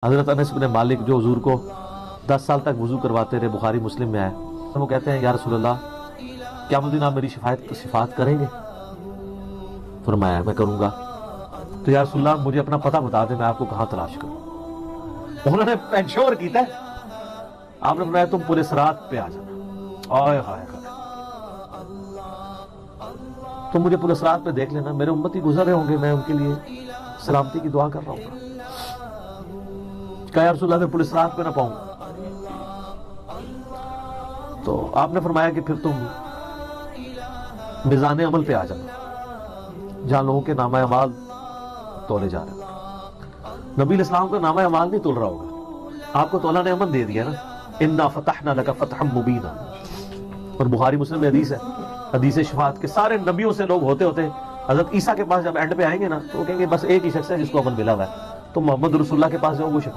حضرت انس بن مالک جو حضور کو 10 سال تک وضو کرواتے رہے، بخاری مسلم میں ہے، وہ کہتے ہیں یا رسول اللہ قیامت الدین آپ میری شفاعت کریں گے؟ فرمایا میں کروں گا۔ تو یا رسول اللہ مجھے اپنا پتہ بتا دیں، میں آپ کو کہاں تلاش کروں؟ انہوں نے انشور کیتا ہے، آپ نے فرمایا تم پورے صراط پہ آ جانا۔ آئے ہائے ہائے، تم مجھے پورے صراط پہ دیکھ لینا، میرے امتی گزر رہے ہوں گے، میں ان کے لیے سلامتی کی دعا کر رہا ہوں گا۔ کہا یا رسول اللہ میں پورے صراط پہ نہ پاؤں گا۔ تو آپ نے فرمایا کہ پھر تم میزان عمل پہ آ جانا، جہاں لوگوں کے نامہ اعمال تولے جا رہے ہیں۔ نبی علیہ السلام کا نامہ اعمال نہیں تول رہا ہوگا، آپ کو تو اللہ نے امن دے دیا نا، انا فتحنا لک فتحا مبینا۔ اور بخاری مسلم میں حدیث ہے، حدیث شفاعت کے سارے نبیوں سے لوگ ہوتے ہوتے حضرت عیسیٰ کے پاس جب اینڈ پہ آئیں گے نا تو وہ کہیں گے بس ایک ہی شخص ہے جس کو امن ملا ہوا ہے، تو محمد رسول اللہ کے پاس جاؤ، وہ